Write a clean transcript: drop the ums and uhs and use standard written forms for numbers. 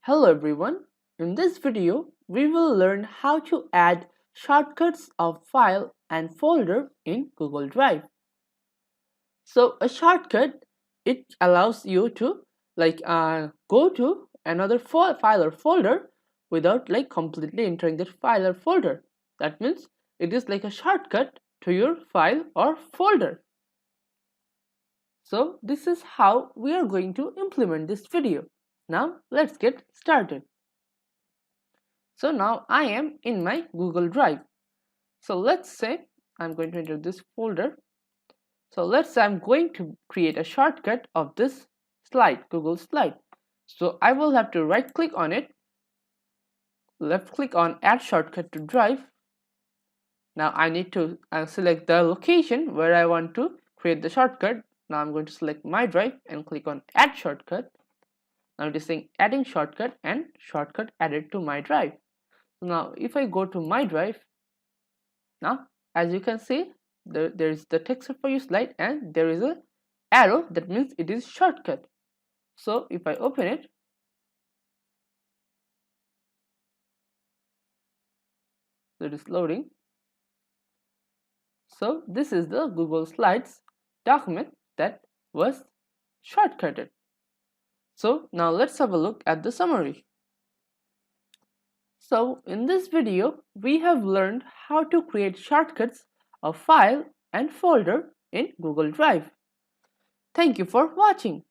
Hello everyone, in this video we will learn how to add shortcuts of file and folder in Google Drive. So a shortcut, it allows you to go to another file or folder without completely entering that file or folder. That means it is like a shortcut to your file or folder. So this is how we are going to implement this video. Now let's get started. So now I am in my Google Drive. So let's say I'm going to enter this folder. So let's say I'm going to create a shortcut of this slide, Google slide. So I will have to right click on it, left click on add shortcut to drive. Now I need to select the location where I want to create the shortcut. Now I'm going to select my drive and click on add shortcut. Now it is saying adding shortcut and shortcut added to my drive. So now if I go to my drive, now as you can see there is the text for your slide and there is a arrow, that means it is shortcut. So if I open it, so it is loading. So this is the Google Slides document that was shortcutted. So now let's have a look at the summary. So in this video we have learned how to create shortcuts of file and folder in Google Drive. Thank you for watching.